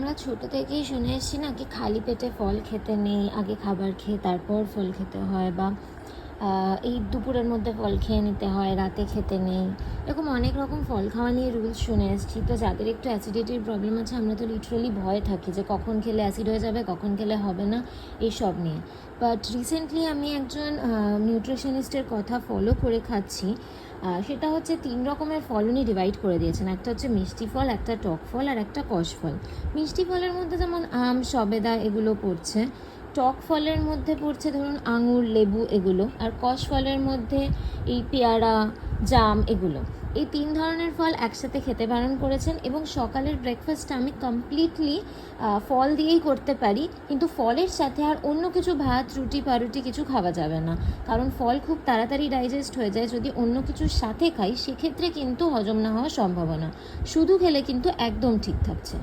আমরা ছোট থেকেই শুনে এসেছি না কি খালি পেটে ফল খেতে নেই, আগে খাবার খেয়ে তারপর ফল খেতে হয়, বা এই দুপুরের মধ্যে ফল খেয়ে নিতে হয়, রাতে খেতে নেই। এরকম অনেক রকম ফল খাওয়া নিয়ে রুলস শুনে এসেছি। তো যাদের একটু অ্যাসিডিটির প্রবলেম আছে আমরা তো লিটারালি ভয় থাকি যে কখন খেলে অ্যাসিড হয়ে যাবে, কখন খেলে হবে না, এইসব নিয়ে। বাট রিসেন্টলি আমি একজন নিউট্রিশনিস্টের কথা ফলো করে খাচ্ছি। সেটা হচ্ছে 3 রকমের ফল উনি ডিভাইড করে দিয়েছেন। একটা হচ্ছে মিষ্টি ফল, একটা টক ফল, আর একটা কষ ফল। মিষ্টি ফলের মধ্যে যেমন আম, সবেদা এগুলো পড়ছে। টক ফলের মধ্যে পড়ছে ধরুন আঙুর, লেবু এগুলো। আর কষ ফলের মধ্যে এই পেয়ারা, জাম এগুলো। এই 3 ধরনের ফল একসাথে খেতে বারণ করেছেন, এবং সকালের ব্রেকফাস্টটা আমি কমপ্লিটলি ফল দিয়েই করতে পারি, কিন্তু ফলের সাথে আর অন্য কিছু ভাত, রুটি, পাউরুটি কিছু খাওয়া যাবে না। কারণ ফল খুব তাড়াতাড়ি ডাইজেস্ট হয়ে যায়। যদি অন্য কিছুর সাথে খাই সেক্ষেত্রে কিন্তু হজম না হওয়ার সম্ভাবনা। শুধু খেলে কিন্তু একদম ঠিক থাকছে।